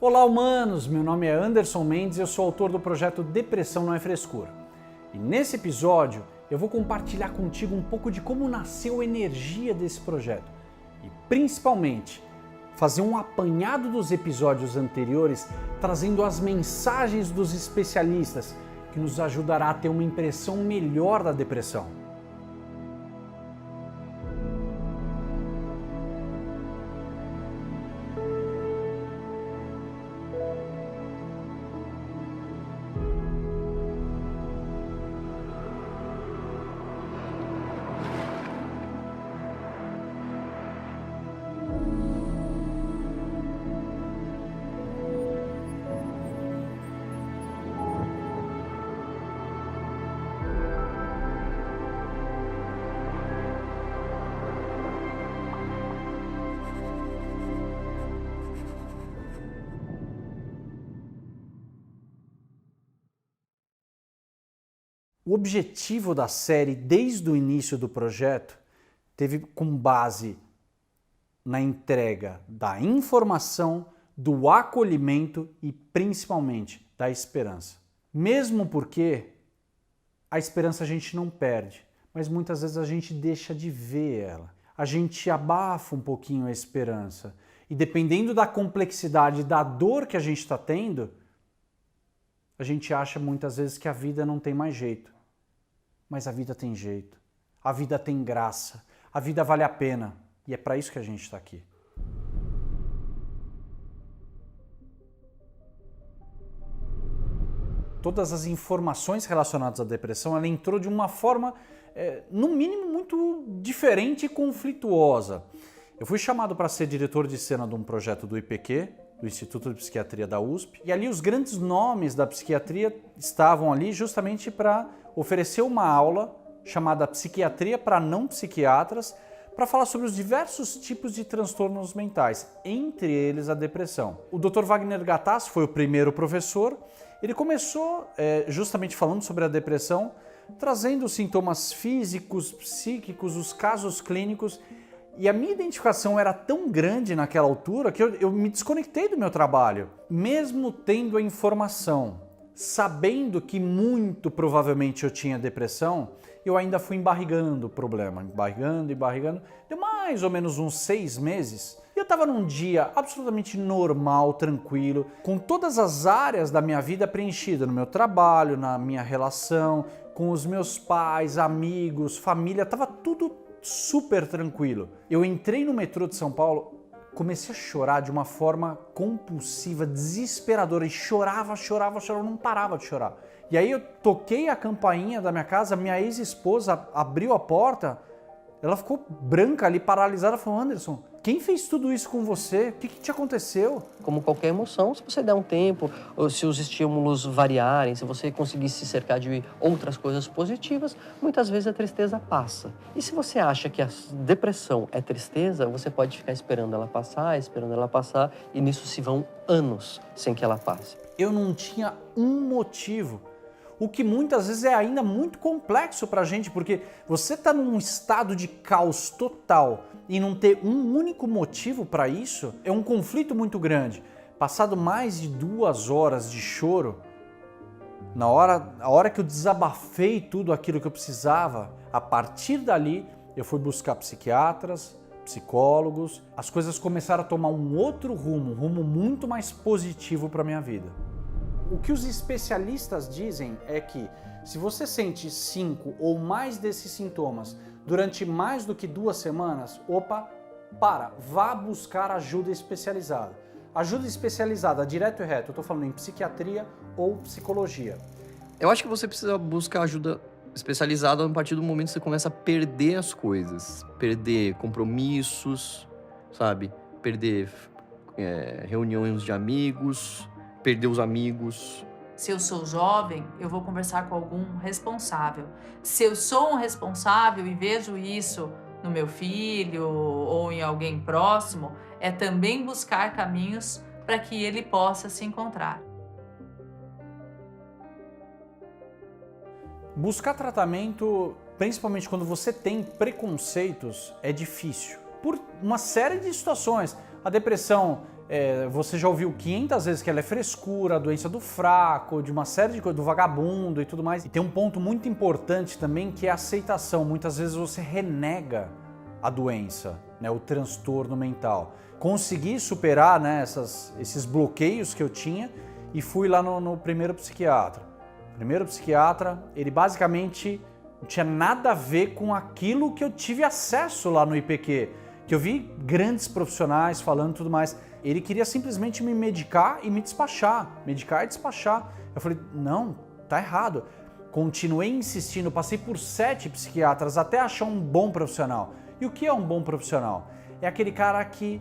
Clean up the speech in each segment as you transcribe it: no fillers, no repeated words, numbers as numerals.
Olá, humanos! Meu nome é Anderson Mendes e eu sou autor do projeto Depressão Não é Frescura. E nesse episódio eu vou compartilhar contigo um pouco de como nasceu a energia desse projeto e, principalmente, fazer um apanhado dos episódios anteriores trazendo as mensagens dos especialistas que nos ajudará a ter uma impressão melhor da depressão. O objetivo da série, desde o início do projeto, teve como base na entrega da informação, do acolhimento e, principalmente, da esperança. Mesmo porque a esperança a gente não perde, mas muitas vezes a gente deixa de ver ela. A gente abafa um pouquinho a esperança. E dependendo da complexidade da dor que a gente está tendo, a gente acha muitas vezes que a vida não tem mais jeito. Mas a vida tem jeito, a vida tem graça, a vida vale a pena. E é para isso que a gente está aqui. Todas as informações relacionadas à depressão, ela entrou de uma forma, no mínimo, muito diferente e conflituosa. Eu fui chamado para ser diretor de cena de um projeto do IPQ, do Instituto de Psiquiatria da USP, e ali os grandes nomes da psiquiatria estavam ali justamente para oferecer uma aula chamada Psiquiatria para Não Psiquiatras, para falar sobre os diversos tipos de transtornos mentais, entre eles a depressão. O Dr. Wagner Gattas foi o primeiro professor. Ele começou justamente falando sobre a depressão, trazendo os sintomas físicos, psíquicos, os casos clínicos. E a minha identificação era tão grande naquela altura que eu me desconectei do meu trabalho. Mesmo tendo a informação, sabendo que muito provavelmente eu tinha depressão, eu ainda fui embarrigando o problema, embarrigando. Deu mais ou menos uns 6 meses. E eu estava num dia absolutamente normal, tranquilo, com todas as áreas da minha vida preenchidas, no meu trabalho, na minha relação, com os meus pais, amigos, família, estava tudo super tranquilo. Eu entrei no metrô de São Paulo, comecei a chorar de uma forma compulsiva, desesperadora, e chorava, não parava de chorar. E aí eu toquei a campainha da minha casa, minha ex-esposa abriu a porta, ela ficou branca ali, paralisada, falou: Anderson, quem fez tudo isso com você? O que te aconteceu? Como qualquer emoção, se você der um tempo, ou se os estímulos variarem, se você conseguir se cercar de outras coisas positivas, muitas vezes a tristeza passa. E se você acha que a depressão é tristeza, você pode ficar esperando ela passar, e nisso se vão anos sem que ela passe. Eu não tinha um motivo. O que muitas vezes é ainda muito complexo pra gente, porque você tá num estado de caos total e não ter um único motivo para isso é um conflito muito grande. Passado mais de 2 horas de choro, a hora que eu desabafei tudo aquilo que eu precisava, a partir dali eu fui buscar psiquiatras, psicólogos, as coisas começaram a tomar um outro rumo, um rumo muito mais positivo para minha vida. O que os especialistas dizem é que se você sente 5 ou mais desses sintomas durante mais do que 2 semanas, vá buscar ajuda especializada. Ajuda especializada, direto e reto, eu estou falando em psiquiatria ou psicologia. Eu acho que você precisa buscar ajuda especializada a partir do momento que você começa a perder as coisas. Perder compromissos, sabe? Perder reuniões de amigos, perder os amigos. Se eu sou jovem, eu vou conversar com algum responsável. Se eu sou um responsável e vejo isso no meu filho ou em alguém próximo, é também buscar caminhos para que ele possa se encontrar. Buscar tratamento, principalmente quando você tem preconceitos, é difícil. Por uma série de situações. A depressão você já ouviu 500 vezes que ela é frescura, a doença do fraco, de uma série de coisas, do vagabundo e tudo mais. E tem um ponto muito importante também que é a aceitação. Muitas vezes você renega a doença, né, o transtorno mental. Consegui superar, né, esses bloqueios que eu tinha e fui lá no primeiro psiquiatra. O primeiro psiquiatra, ele basicamente não tinha nada a ver com aquilo que eu tive acesso lá no IPQ, que eu vi grandes profissionais falando e tudo mais. Ele queria simplesmente me medicar e me despachar, medicar e despachar. Eu falei, não, tá errado. Continuei insistindo, passei por 7 psiquiatras até achar um bom profissional. E o que é um bom profissional? É aquele cara que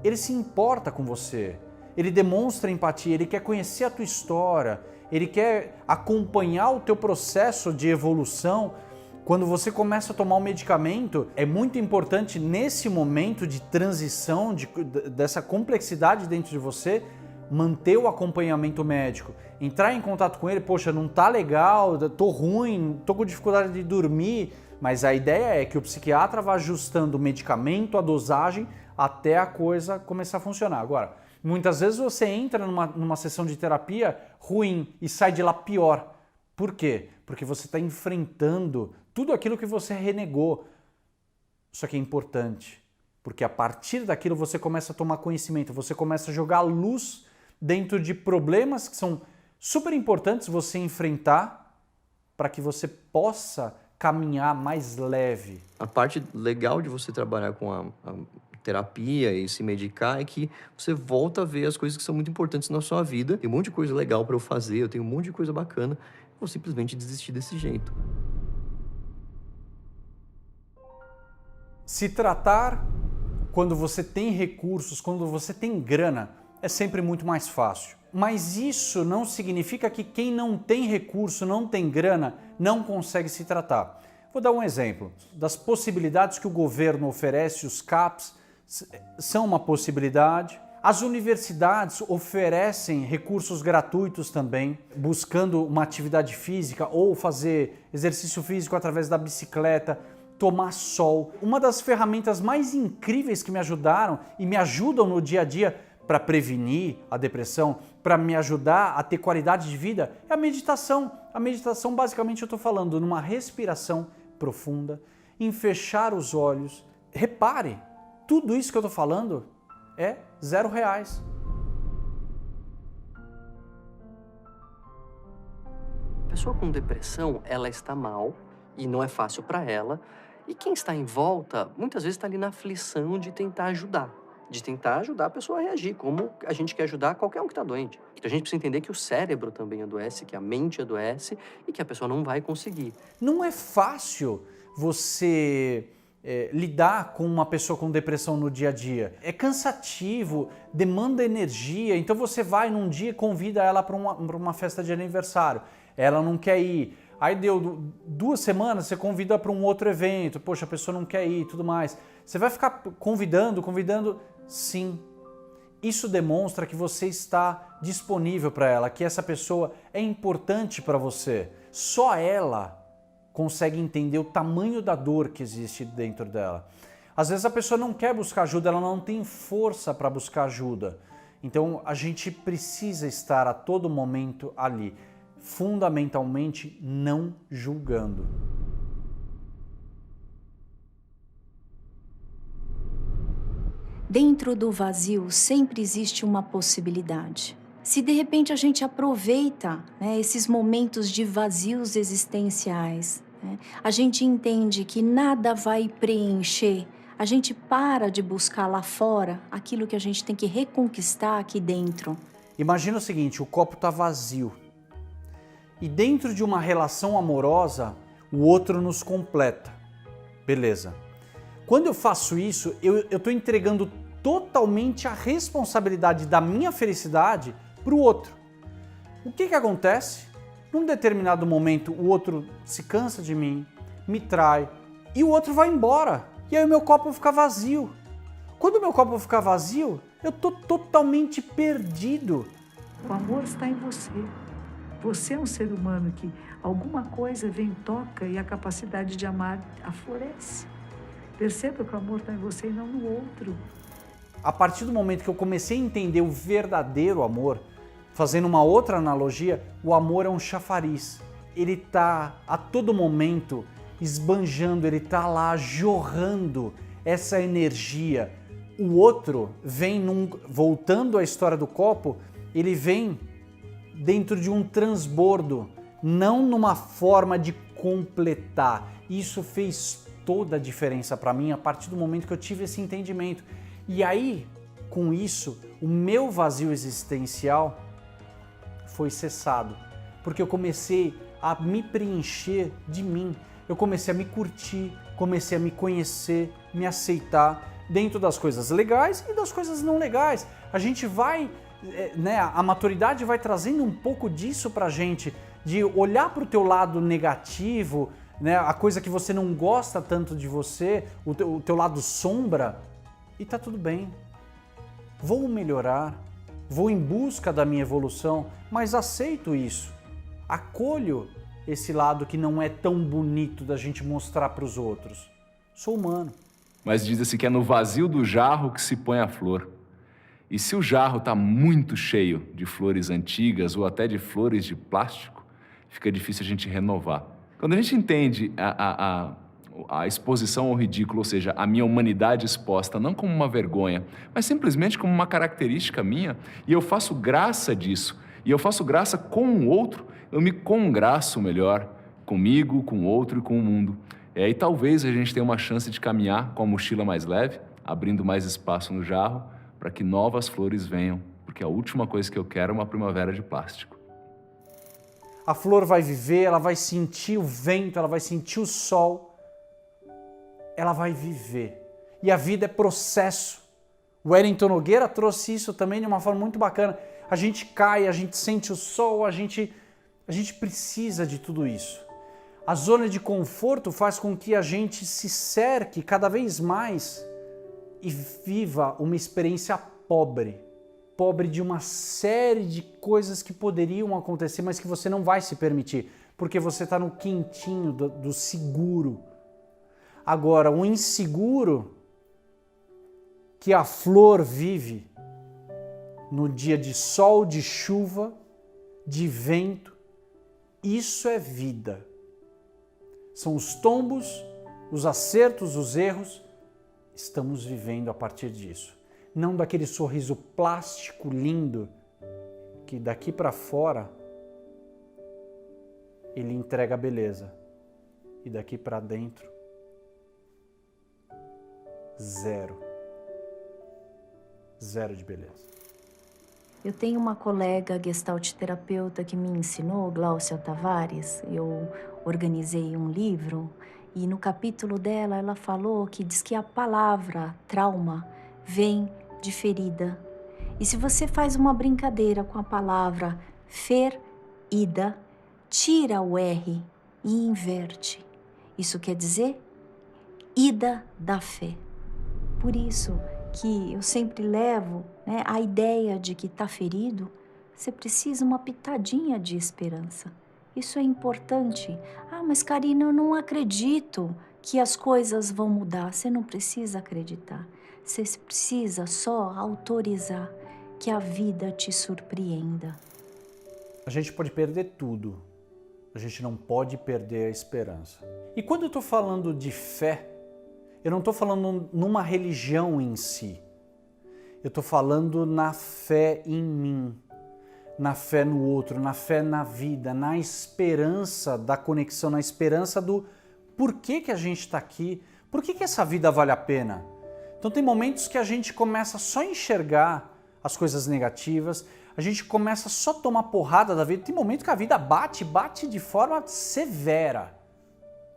ele se importa com você, ele demonstra empatia, ele quer conhecer a tua história, ele quer acompanhar o teu processo de evolução. Quando você começa a tomar o medicamento, é muito importante nesse momento de transição, dessa complexidade dentro de você, manter o acompanhamento médico. Entrar em contato com ele, poxa, não tá legal, tô ruim, tô com dificuldade de dormir, mas a ideia é que o psiquiatra vá ajustando o medicamento, a dosagem, até a coisa começar a funcionar. Agora, muitas vezes você entra numa sessão de terapia ruim e sai de lá pior. Por quê? Porque você está enfrentando tudo aquilo que você renegou. Isso aqui é importante, porque a partir daquilo você começa a tomar conhecimento, você começa a jogar luz dentro de problemas que são super importantes você enfrentar para que você possa caminhar mais leve. A parte legal de você trabalhar com a terapia e se medicar é que você volta a ver as coisas que são muito importantes na sua vida. Tem um monte de coisa legal para eu fazer, eu tenho um monte de coisa bacana. Vou simplesmente desistir desse jeito. Se tratar quando você tem recursos, quando você tem grana, é sempre muito mais fácil. Mas isso não significa que quem não tem recurso, não tem grana, não consegue se tratar. Vou dar um exemplo das possibilidades que o governo oferece, os CAPs são uma possibilidade. As universidades oferecem recursos gratuitos também, buscando uma atividade física ou fazer exercício físico através da bicicleta, tomar sol. Uma das ferramentas mais incríveis que me ajudaram e me ajudam no dia a dia para prevenir a depressão, para me ajudar a ter qualidade de vida, é a meditação. A meditação, basicamente, eu estou falando numa respiração profunda, em fechar os olhos. Repare, tudo isso que eu estou falando é R$0. A pessoa com depressão, ela está mal e não é fácil para ela. E quem está em volta, muitas vezes está ali na aflição de tentar ajudar. De tentar ajudar a pessoa a reagir, como a gente quer ajudar qualquer um que está doente. Então a gente precisa entender que o cérebro também adoece, que a mente adoece e que a pessoa não vai conseguir. Não é fácil você lidar com uma pessoa com depressão no dia a dia. É cansativo, demanda energia, então você vai num dia e convida ela para uma festa de aniversário. Ela não quer ir. Aí deu 2 semanas, você convida para um outro evento, poxa, a pessoa não quer ir e tudo mais. Você vai ficar convidando, sim. Isso demonstra que você está disponível para ela, que essa pessoa é importante para você. Só ela consegue entender o tamanho da dor que existe dentro dela. Às vezes a pessoa não quer buscar ajuda, ela não tem força para buscar ajuda. Então a gente precisa estar a todo momento ali, fundamentalmente não julgando. Dentro do vazio sempre existe uma possibilidade. Se de repente a gente aproveita, né, esses momentos de vazios existenciais, né, a gente entende que nada vai preencher, a gente para de buscar lá fora aquilo que a gente tem que reconquistar aqui dentro. Imagina o seguinte, o copo está vazio. E dentro de uma relação amorosa, o outro nos completa. Beleza. Quando eu faço isso, eu estou entregando totalmente a responsabilidade da minha felicidade para o outro. O que acontece? Num determinado momento, o outro se cansa de mim, me trai, e o outro vai embora. E aí o meu copo fica vazio. Quando o meu copo fica vazio, eu estou totalmente perdido. O amor está em você. Você é um ser humano que alguma coisa vem, toca e a capacidade de amar aflorece. Perceba que o amor está em você e não no outro. a partir do momento que eu comecei a entender o verdadeiro amor, fazendo uma outra analogia, o amor é um chafariz. Ele está a todo momento esbanjando, ele está lá jorrando essa energia. O outro vem, voltando à história do copo, ele vem dentro de um transbordo, não numa forma de completar. Isso fez toda a diferença para mim a partir do momento que eu tive esse entendimento. E aí, com isso, o meu vazio existencial foi cessado, porque eu comecei a me preencher de mim, eu comecei a me curtir, comecei a me conhecer, me aceitar dentro das coisas legais e das coisas não legais. A gente vai, a maturidade vai trazendo um pouco disso pra gente, de olhar pro teu lado negativo, a coisa que você não gosta tanto de você, o teu lado sombra, e tá tudo bem. Vou melhorar, vou em busca da minha evolução, mas aceito isso. Acolho esse lado que não é tão bonito da gente mostrar para os outros. Sou humano. Mas diz-se que é no vazio do jarro que se põe a flor. E se o jarro está muito cheio de flores antigas ou até de flores de plástico, fica difícil a gente renovar. Quando a gente entende a exposição ao ridículo, ou seja, a minha humanidade exposta, não como uma vergonha, mas simplesmente como uma característica minha, e eu faço graça disso, e eu faço graça com o outro, eu me congraço melhor comigo, com o outro e com o mundo. E talvez a gente tenha uma chance de caminhar com a mochila mais leve, abrindo mais espaço no jarro, para que novas flores venham, porque a última coisa que eu quero é uma primavera de plástico. A flor vai viver, ela vai sentir o vento, ela vai sentir o sol, ela vai viver. E a vida é processo. O Wellington Nogueira trouxe isso também de uma forma muito bacana. A gente cai, a gente sente o sol, a gente precisa de tudo isso. A zona de conforto faz com que a gente se cerque cada vez mais e viva uma experiência pobre de uma série de coisas que poderiam acontecer, mas que você não vai se permitir, porque você está no quentinho do seguro. Agora, o inseguro que a flor vive no dia de sol, de chuva, de vento, isso é vida. São os tombos, os acertos, os erros. Estamos vivendo a partir disso. Não daquele sorriso plástico lindo que daqui para fora ele entrega a beleza e daqui para dentro zero de beleza. Eu tenho uma colega gestalt terapeuta que me ensinou, Gláucia Tavares. Eu organizei um livro e no capítulo dela ela falou que diz que a palavra trauma vem de ferida. E se você faz uma brincadeira com a palavra ferida, tira o R e inverte. Isso quer dizer ida da fé. Por isso que eu sempre levo a ideia de que está ferido, você precisa uma pitadinha de esperança. Isso é importante. Ah, mas Karina, eu não acredito que as coisas vão mudar. Você não precisa acreditar. Você precisa só autorizar que a vida te surpreenda. A gente pode perder tudo. A gente não pode perder a esperança. E quando eu estou falando de fé, eu não estou falando numa religião em si. Eu estou falando na fé em mim, na fé no outro, na fé na vida, na esperança da conexão, na esperança do porquê que a gente está aqui, por que essa vida vale a pena. Então tem momentos que a gente começa só a enxergar as coisas negativas, a gente começa só a tomar porrada da vida, tem momentos que a vida bate de forma severa.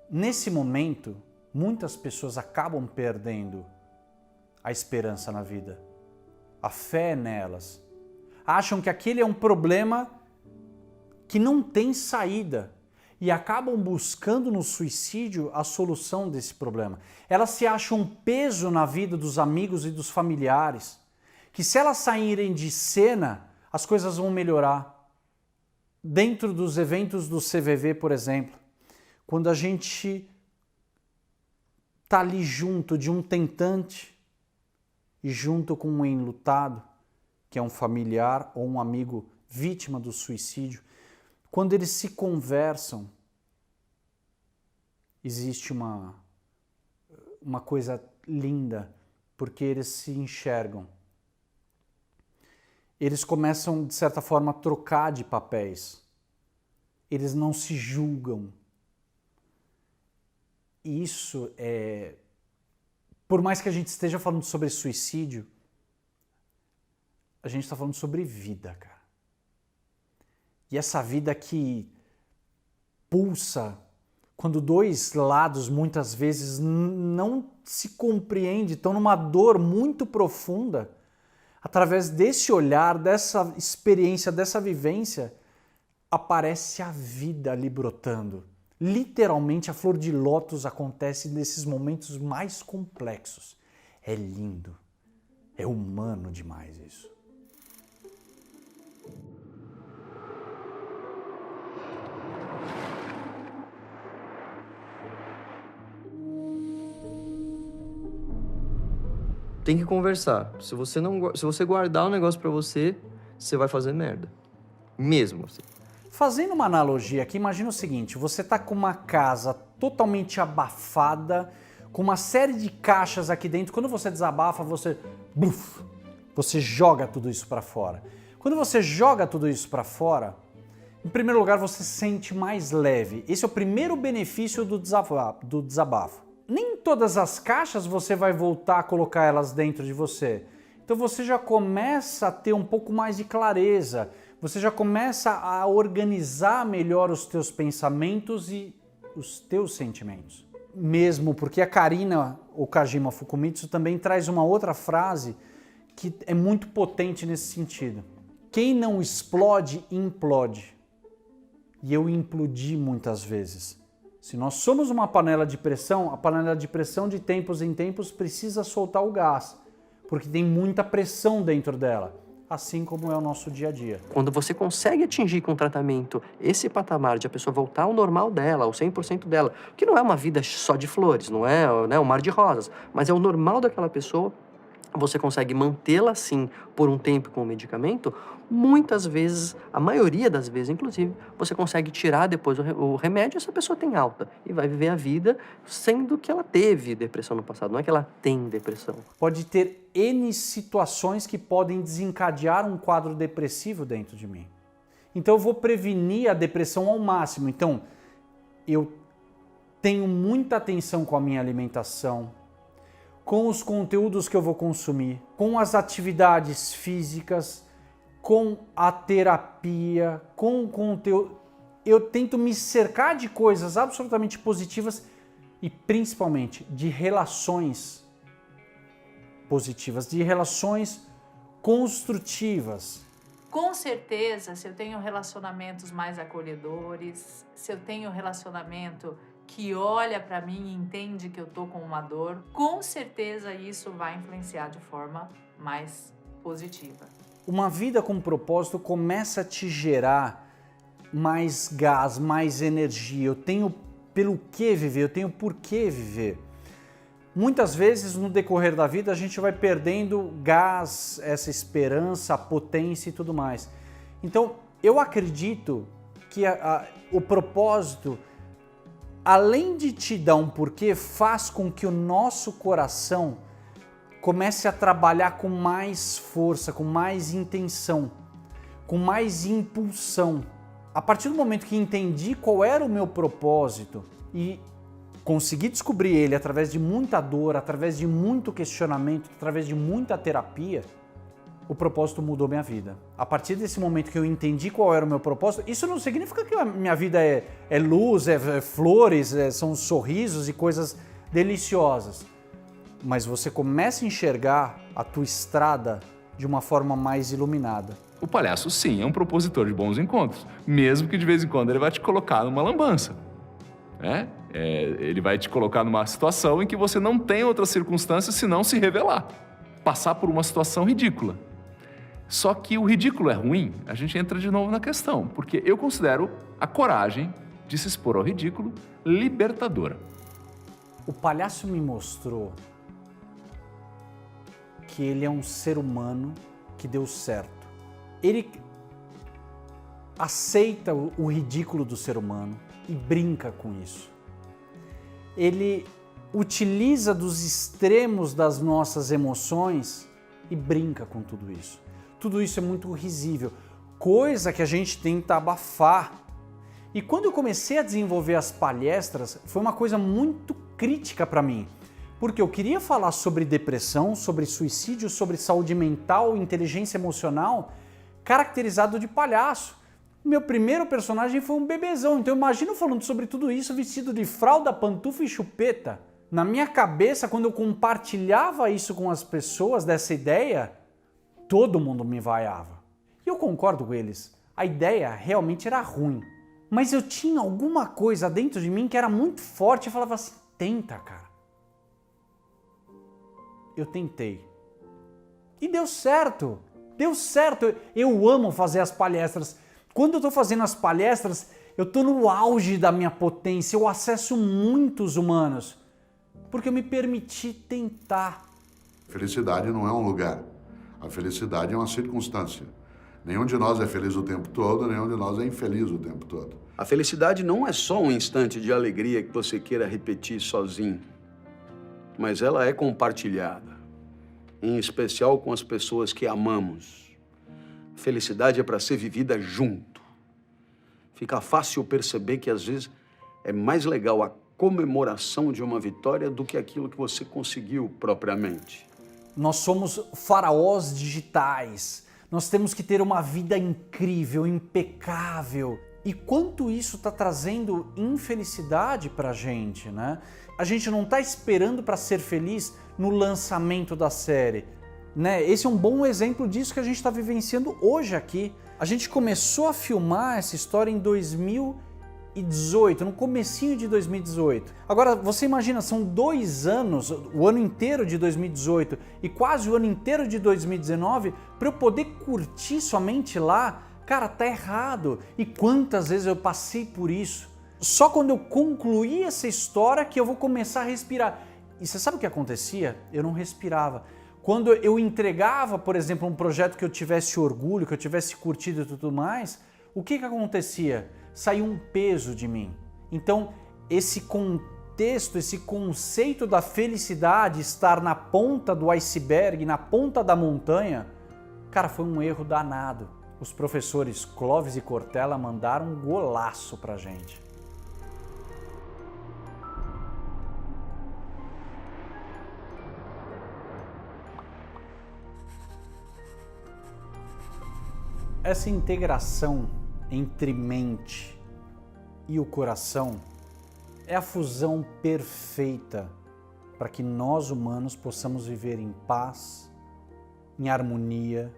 Nesse momento, muitas pessoas acabam perdendo a esperança na vida, a fé nelas. Acham que aquele é um problema que não tem saída e acabam buscando no suicídio a solução desse problema. Elas se acham um peso na vida dos amigos e dos familiares, que se elas saírem de cena, as coisas vão melhorar. Dentro dos eventos do CVV, por exemplo, quando a gente está ali junto de um tentante e junto com um enlutado, que é um familiar ou um amigo vítima do suicídio, quando eles se conversam, existe uma coisa linda, porque eles se enxergam. Eles começam, de certa forma, a trocar de papéis. Eles não se julgam. Isso é... Por mais que a gente esteja falando sobre suicídio, a gente está falando sobre vida, cara. E essa vida que pulsa quando dois lados muitas vezes não se compreendem, estão numa dor muito profunda, através desse olhar, dessa experiência, dessa vivência, aparece a vida ali brotando. Literalmente a flor de lótus acontece nesses momentos mais complexos. É lindo, é humano demais isso. Tem que conversar. Se você guardar o negócio pra você, você vai fazer merda. Mesmo assim. Fazendo uma analogia aqui, imagina o seguinte, você tá com uma casa totalmente abafada, com uma série de caixas aqui dentro, quando você desabafa, você joga tudo isso para fora. Quando você joga tudo isso para fora, em primeiro lugar você se sente mais leve. Esse é o primeiro benefício do desabafo. Nem todas as caixas você vai voltar a colocar elas dentro de você. Então você já começa a ter um pouco mais de clareza, você já começa a organizar melhor os teus pensamentos e os teus sentimentos. Mesmo porque a Karina Okajima Fukumitsu também traz uma outra frase que é muito potente nesse sentido. Quem não explode, implode. E eu implodi muitas vezes. Se nós somos uma panela de pressão, a panela de pressão de tempos em tempos precisa soltar o gás, porque tem muita pressão dentro dela, assim como é o nosso dia a dia. Quando você consegue atingir com o tratamento esse patamar de a pessoa voltar ao normal dela, ao 100% dela, que não é uma vida só de flores, não é, né, um mar de rosas, mas é o normal daquela pessoa, você consegue mantê-la assim por um tempo com o medicamento, muitas vezes, a maioria das vezes, inclusive, você consegue tirar depois o remédio e essa pessoa tem alta e vai viver a vida sendo que ela teve depressão no passado, não é que ela tem depressão. Pode ter N situações que podem desencadear um quadro depressivo dentro de mim. Então eu vou prevenir a depressão ao máximo. Então eu tenho muita atenção com a minha alimentação, com os conteúdos que eu vou consumir, com as atividades físicas, com a terapia, com o conteúdo. Eu tento me cercar de coisas absolutamente positivas e principalmente de relações positivas, de relações construtivas. Com certeza, se eu tenho relacionamentos mais acolhedores, se eu tenho relacionamento que olha para mim e entende que eu tô com uma dor, com certeza isso vai influenciar de forma mais positiva. Uma vida com propósito começa a te gerar mais gás, mais energia. Eu tenho pelo que viver, eu tenho por que viver. Muitas vezes no decorrer da vida a gente vai perdendo gás, essa esperança, a potência e tudo mais. Então eu acredito que o propósito, além de te dar um porquê, faz com que o nosso coração comece a trabalhar com mais força, com mais intenção, com mais impulsão. A partir do momento que entendi qual era o meu propósito e consegui descobrir ele através de muita dor, através de muito questionamento, através de muita terapia, o propósito mudou minha vida. A partir desse momento que eu entendi qual era o meu propósito, isso não significa que a minha vida é luz, é flores, são sorrisos e coisas deliciosas. Mas você começa a enxergar a tua estrada de uma forma mais iluminada. O palhaço, sim, é um propositor de bons encontros, mesmo que de vez em quando ele vai te colocar numa lambança. Ele vai te colocar numa situação em que você não tem outra circunstância senão se revelar, passar por uma situação ridícula. Só que o ridículo é ruim, a gente entra de novo na questão, porque eu considero a coragem de se expor ao ridículo libertadora. O palhaço me mostrou que ele é um ser humano que deu certo. Ele aceita o ridículo do ser humano e brinca com isso. Ele utiliza dos extremos das nossas emoções e brinca com tudo isso. Tudo isso é muito risível, coisa que a gente tenta abafar. E quando eu comecei a desenvolver as palestras, foi uma coisa muito crítica para mim, porque eu queria falar sobre depressão, sobre suicídio, sobre saúde mental, inteligência emocional, caracterizado de palhaço. Meu primeiro personagem foi um bebezão, então imagina eu falando sobre tudo isso vestido de fralda, pantufa e chupeta. Na minha cabeça, quando eu compartilhava isso com as pessoas, dessa ideia, todo mundo me vaiava. E eu concordo com eles, a ideia realmente era ruim. Mas eu tinha alguma coisa dentro de mim que era muito forte e falava assim, tenta, cara. Eu tentei. E deu certo. Deu certo. Eu amo fazer as palestras. Quando eu estou fazendo as palestras, eu estou no auge da minha potência. Eu acesso muitos humanos. Porque eu me permiti tentar. Felicidade não é um lugar. A felicidade é uma circunstância. Nenhum de nós é feliz o tempo todo, nenhum de nós é infeliz o tempo todo. A felicidade não é só um instante de alegria que você queira repetir sozinho, mas ela é compartilhada, em especial com as pessoas que amamos. A felicidade é para ser vivida junto. Fica fácil perceber que às vezes é mais legal a comemoração de uma vitória do que aquilo que você conseguiu propriamente. Nós somos faraós digitais. Nós temos que ter uma vida incrível, impecável. E quanto isso está trazendo infelicidade para a gente, né? A gente não está esperando para ser feliz no lançamento da série, né? Esse é um bom exemplo disso que a gente está vivenciando hoje aqui. A gente começou a filmar essa história em 2018, no comecinho de 2018. Agora, você imagina, são 2 anos, o ano inteiro de 2018 e quase o ano inteiro de 2019, para eu poder curtir somente lá. Cara, tá errado. E quantas vezes eu passei por isso? Só quando eu concluí essa história que eu vou começar a respirar. E você sabe o que acontecia? Eu não respirava. Quando eu entregava, por exemplo, um projeto que eu tivesse orgulho, que eu tivesse curtido e tudo mais, o que acontecia? Saiu um peso de mim. Então, esse contexto, esse conceito da felicidade estar na ponta do iceberg, na ponta da montanha, cara, foi um erro danado. Os professores Clóvis e Cortella mandaram um golaço pra gente. Essa integração entre mente e o coração é a fusão perfeita para que nós humanos possamos viver em paz, em harmonia,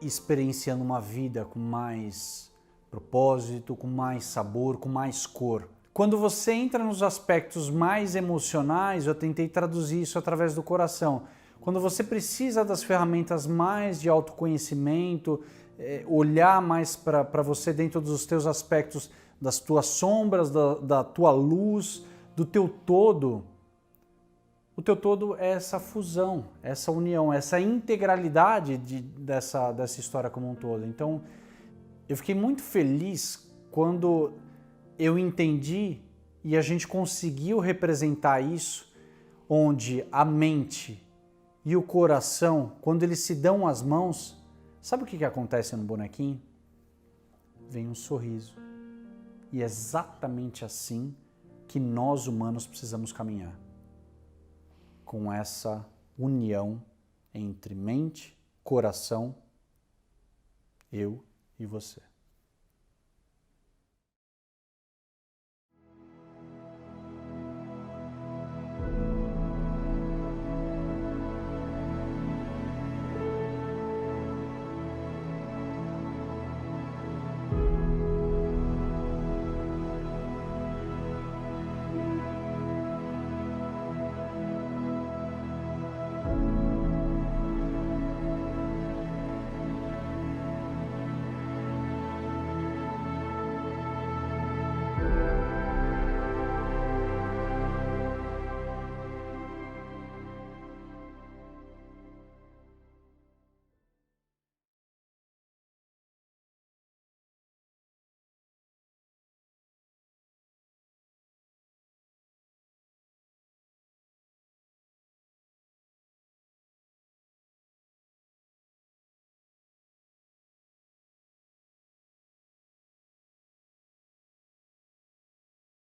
experienciando uma vida com mais propósito, com mais sabor, com mais cor. Quando você entra nos aspectos mais emocionais, eu tentei traduzir isso através do coração. Quando você precisa das ferramentas mais de autoconhecimento, olhar mais para você dentro dos teus aspectos, das tuas sombras, da tua luz, do teu todo. O teu todo é essa fusão, essa união, essa integralidade dessa história como um todo. Então, eu fiquei muito feliz quando eu entendi e a gente conseguiu representar isso, onde a mente e o coração, quando eles se dão as mãos, sabe o que acontece no bonequinho? Vem um sorriso. E é exatamente assim que nós humanos precisamos caminhar. Com essa união entre mente, coração, eu e você.